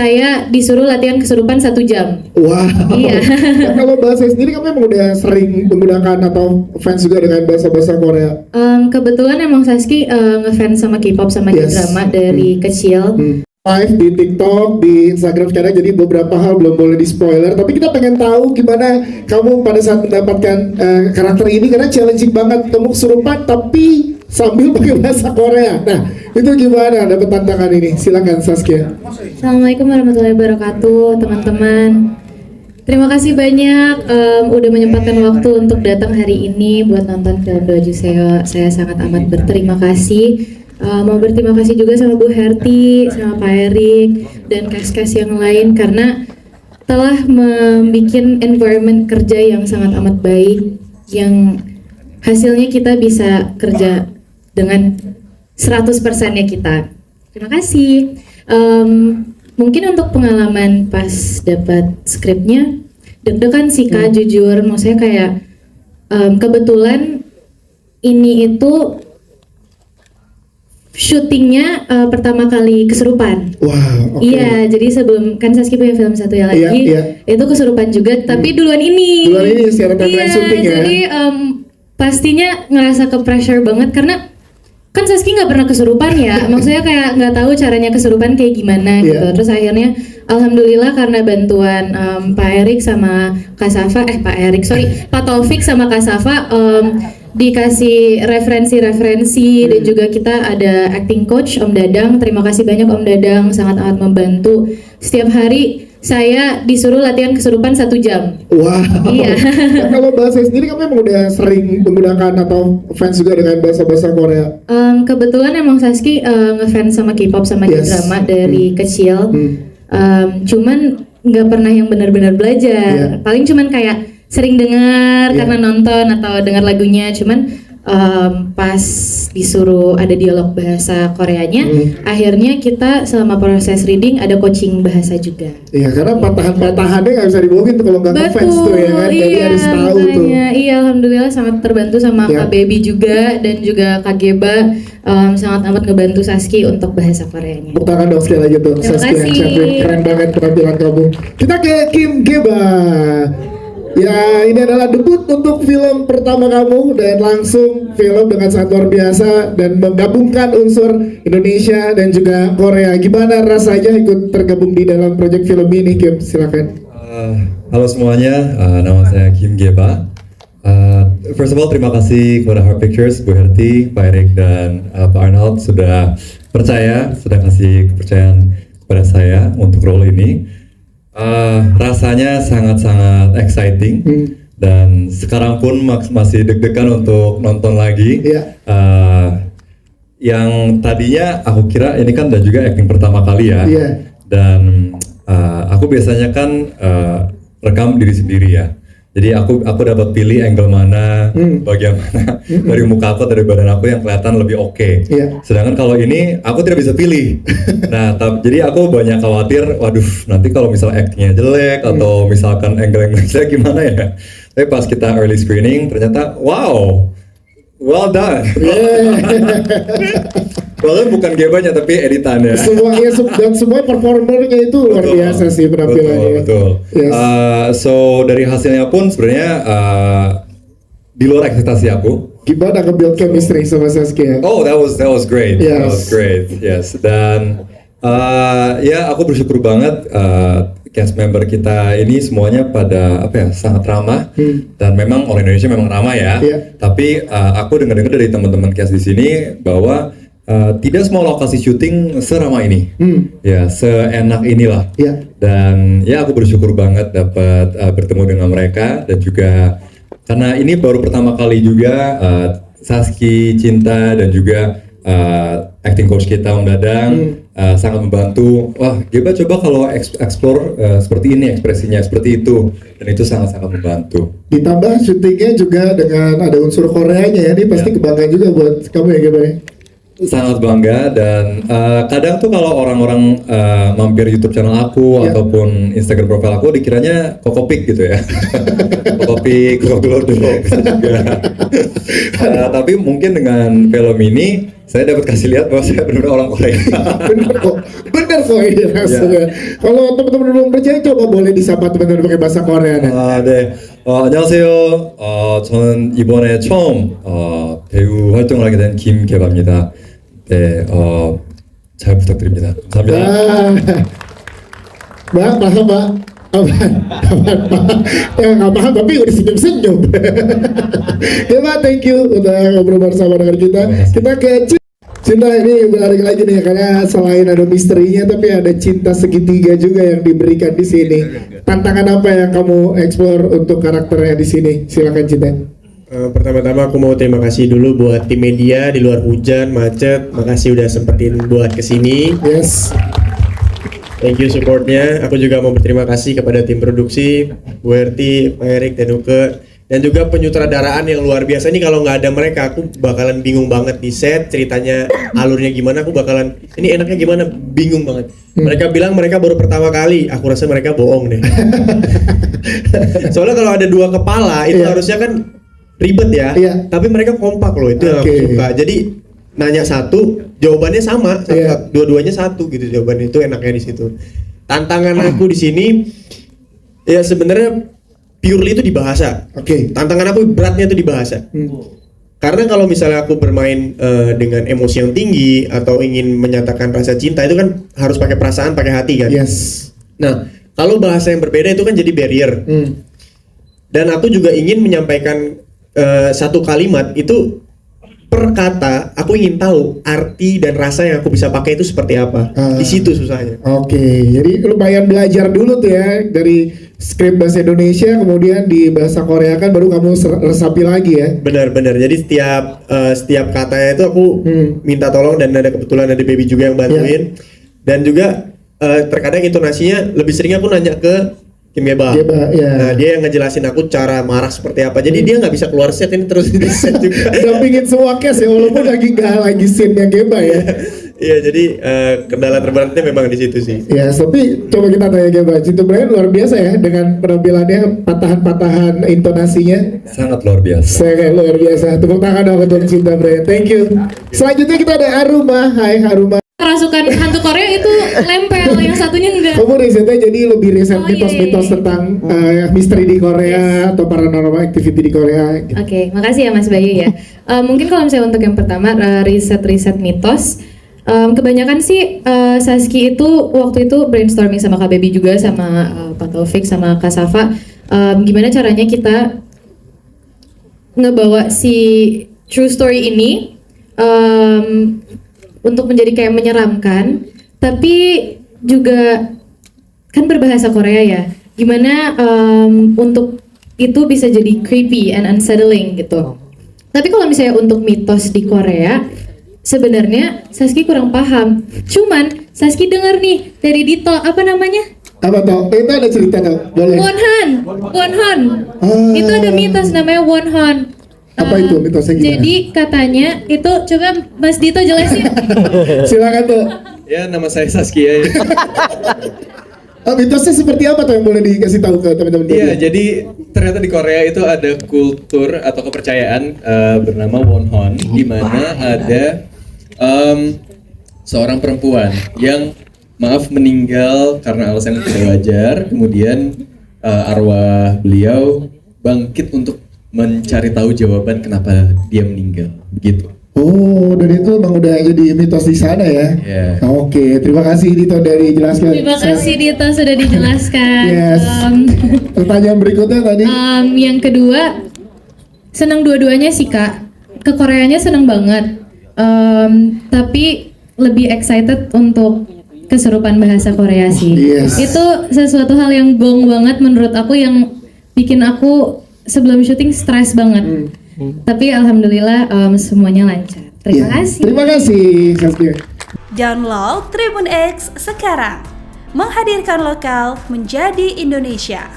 saya disuruh latihan kesurupan 1 jam. Wow. Iya. Nah, kalau bahasa sendiri kamu emang udah sering menggunakan atau fans juga dengan bahasa-bahasa Korea? Kebetulan emang Saski ngefans sama K-pop sama K-drama dari kecil. Live di TikTok, di Instagram sekarang, jadi beberapa hal belum boleh di spoiler. Tapi kita pengen tahu gimana kamu pada saat mendapatkan karakter ini, karena challenging banget, kamu kesurupan tapi sambil pakai bahasa Korea. Nah, itu gimana dapat tantangan ini? Silakan Saskia. Assalamualaikum warahmatullahi wabarakatuh, teman-teman. Terima kasih banyak udah menyempatkan waktu untuk datang hari ini buat nonton film Do Juseo. Saya sangat amat berterima kasih. Mau berterima kasih juga sama Bu Herti, sama Pak Erik, dan cast-cast yang lain karena telah membuat environment kerja yang sangat amat baik, yang hasilnya kita bisa kerja dengan 100%-nya kita. Terima kasih. Mungkin untuk pengalaman pas dapat skripnya, deg-degan sih Kak, jujur. Maksudnya kayak kebetulan ini itu syutingnya pertama kali kesurupan. Wow, Iya, jadi sebelum kan Saski punya film satu ya lagi, itu kesurupan juga, tapi duluan ini. Duluan ini secara timeline syuting ya. Jadi pastinya ngerasa ke pressure banget karena kan Saski nggak pernah kesurupan ya, maksudnya kayak nggak tahu caranya kesurupan kayak gimana gitu. Terus akhirnya alhamdulillah karena bantuan Pak Erik sama Kak Safa, Pak Taufik sama Kak Safa dikasih referensi-referensi dan juga kita ada acting coach Om Dadang. Terima kasih banyak Om Dadang, sangat amat membantu. Setiap hari saya disuruh latihan kesurupan 1 jam. Wow. Iya. Nah, kalau bahasa sendiri kamu emang udah sering menggunakan atau fans juga dengan bahasa-bahasa Korea? Kebetulan emang Saski ngefans sama K-pop sama K-drama dari kecil. Cuman nggak pernah yang benar-benar belajar. Paling cuman kayak sering dengar karena nonton atau dengar lagunya. Cuman pas disuruh ada dialog bahasa Koreanya, akhirnya kita selama proses reading ada coaching bahasa juga. Iya, karena patahan-patahannya nggak bisa dibohongin tuh kalau nggak ngefans tuh ya kan, jadi harus tahu tuh. Iya, alhamdulillah sangat terbantu sama Kak Baby juga dan juga Kak Geba, sangat amat ngebantu Saski untuk bahasa Koreanya. Tepuk tangan dong sekali lagi tuh, Saski yang champion, keren banget penampilan kamu. Kita ke Kim Geba. Ya, ini adalah debut untuk film pertama kamu dan langsung film dengan sangat luar biasa dan menggabungkan unsur Indonesia dan juga Korea. Gimana rasanya ikut tergabung di dalam proyek film ini, Kim? Silakan. Halo semuanya, nama saya Kim Geba. First of all, terima kasih kepada Heart Pictures, Bu Herti, Pak Erik, dan Pak Arnold sudah kasih kepercayaan kepada saya untuk role ini. Rasanya sangat-sangat exciting dan sekarang pun masih deg-degan untuk nonton lagi. Yang tadinya aku kira ini kan dan juga acting pertama kali ya, dan aku biasanya kan rekam diri sendiri ya. Jadi aku dapat pilih angle mana, bagian mana dari muka aku, dari badan aku yang kelihatan lebih oke. Sedangkan kalau ini aku tidak bisa pilih. Nah, jadi aku banyak khawatir, waduh, nanti kalau misal actingnya jelek atau misalkan angle yang jelek gimana ya. Tapi pas kita early screening ternyata, wow, well done. Walaupun bukan gebanya tapi editannya. Semuanya dan semua performernya itu luar biasa sih penampilannya. Betul. So dari hasilnya pun sebenarnya di luar ekspektasi aku. Gimana nge-build chemistry sama Saskia? Oh, that was great. That was great. Yes. Dan ya aku bersyukur banget cast member kita ini semuanya pada sangat ramah dan memang orang Indonesia memang ramah ya. Tapi aku dengar dari teman-teman cast di sini bahwa tidak semua lokasi syuting seramah ini, ya seenak inilah. Dan ya aku bersyukur banget dapat bertemu dengan mereka dan juga karena ini baru pertama kali juga Saski, Cinta dan juga acting coach kita Om Dadang sangat membantu. Wah, Geba coba kalau explore seperti ini ekspresinya seperti itu dan itu sangat-sangat membantu. Ditambah syutingnya juga dengan ada unsur Koreanya ya, ini pasti kebanggaan juga buat kamu ya Geba ya. sangat bangga dan kadang tuh kalau orang-orang mampir YouTube channel aku ataupun Instagram profile aku dikiranya Kokopik gitu ya. Kokopik, Kokoglodok juga. Tapi mungkin dengan film ini saya dapat kasih lihat bahwa saya benar-benar orang Korea. bener kok ini langsung ya. Kalau teman-teman belum percaya coba boleh disapa teman-teman pakai bahasa Korea nih. 네. 안녕하세요. 저는 이번에 처음 배우 활동을 하게 된 김계바입니다. 네, 잘 부탁드립니다. 감사합니다. Mbak, paham Mbak? Nggak paham tapi udah senyum-senyum. Ya Mbak, thank you udah ngobrol bersama dengan kita. Kita ke Cinta ini balik lagi nih karena selain ada misterinya tapi ada cinta segitiga juga yang diberikan di sini. Tantangan apa yang kamu explore untuk karakternya di sini? Silakan Cinta. Pertama-tama aku mau terima kasih dulu buat tim media di luar hujan, macet. Makasih udah sempetin buat kesini. Yes. Thank you supportnya. Aku juga mau berterima kasih kepada tim produksi, Bu Erti, Pak Erik, dan Uke. Dan juga penyutradaraan yang luar biasa. Ini kalau nggak ada mereka, aku bakalan bingung banget di set. Ceritanya, alurnya gimana, aku bakalan, ini enaknya gimana, bingung banget. Mereka bilang mereka baru pertama kali. Aku rasa mereka bohong deh. Soalnya kalau ada dua kepala, itu harusnya kan ribet ya. Tapi mereka kompak loh, itu yang aku suka. Jadi nanya satu, jawabannya sama, dua-duanya satu gitu jawabannya, itu enaknya di situ. Tantangan aku di sini ya sebenarnya purely itu di bahasa. Tantangan aku beratnya itu di bahasa. Karena kalau misalnya aku bermain dengan emosi yang tinggi atau ingin menyatakan rasa cinta itu kan harus pakai perasaan, pakai hati kan. Nah, kalau bahasa yang berbeda itu kan jadi barrier. Dan aku juga ingin menyampaikan satu kalimat itu per kata, aku ingin tahu arti dan rasa yang aku bisa pakai itu seperti apa. Di situ susahnya. Jadi lumayan belajar dulu tuh ya dari skrip bahasa Indonesia, kemudian di bahasa Korea kan baru kamu resapi lagi ya. Benar-benar. Jadi setiap katanya itu aku minta tolong dan ada kebetulan ada baby juga yang bantuin. Dan juga terkadang intonasinya lebih sering aku nanya ke Kim Geba. Nah, dia yang ngejelasin aku cara marah seperti apa. Jadi dia nggak bisa keluar set ini terus di set juga. Dampingin semua case ya, walaupun nggak lagi scene-nya Geba ya. Iya, jadi kendala terberatnya memang di situ sih. Ya, tapi coba kita tanya Geba. Cinta Brian luar biasa ya dengan penampilannya, patahan-patahan intonasinya. Sangat luar biasa. Sangat luar biasa. Tepuk tangan dong untuk Cinta Brian. Thank you. Selanjutnya kita ada Aruma. Hai Aruma. Kerasukan hantu Korea itu lempel, yang satunya enggak. Kamu risetnya jadi lebih riset mitos-mitos tentang misteri di Korea atau paranormal activity di Korea. Oke, makasih ya Mas Bayu ya. Mungkin kalau misalnya untuk yang pertama riset-riset mitos, kebanyakan sih Saski itu waktu itu brainstorming sama Kak Baby juga sama Pak Taufik sama Kak Safa, gimana caranya kita ngebawa si true story ini untuk menjadi kayak menyeramkan, tapi juga kan berbahasa Korea ya. Gimana untuk itu bisa jadi creepy and unsettling gitu. Tapi kalau misalnya untuk mitos di Korea, sebenarnya Saski kurang paham. Cuman Saski dengar nih dari Dito, apa namanya? Apa toh? Itu ada cerita toh? Boleh. Wonhon. Itu ada mitos namanya Wonhon. Apa itu mitosnya gimana? Jadi katanya itu, coba Mas Dito jelasin. Silakan tuh. Ya, nama saya Saskia. Mitosnya seperti apa tuh yang boleh dikasih tahu ke teman-teman? Iya, jadi ternyata di Korea itu ada kultur atau kepercayaan bernama Wonhon, di mana ada seorang perempuan yang meninggal karena alasan yang tidak wajar, kemudian arwah beliau bangkit untuk mencari tahu jawaban kenapa dia meninggal, begitu. Oh, dan itu emang udah jadi mitos di sana ya? Oke, terima kasih Dito dari jelaskan. Terima kasih Dito sudah dijelaskan. Yes. Pertanyaan berikutnya tadi. Yang kedua, senang dua-duanya sih Kak. Ke Koreanya senang banget. Tapi lebih excited untuk keserupan bahasa Korea sih. Itu sesuatu hal yang gong banget menurut aku, yang bikin aku sebelum syuting stres banget. Tapi alhamdulillah semuanya lancar. Terima kasih. Terima kasih Saskia. Download Tribun X sekarang. Menghadirkan lokal menjadi Indonesia.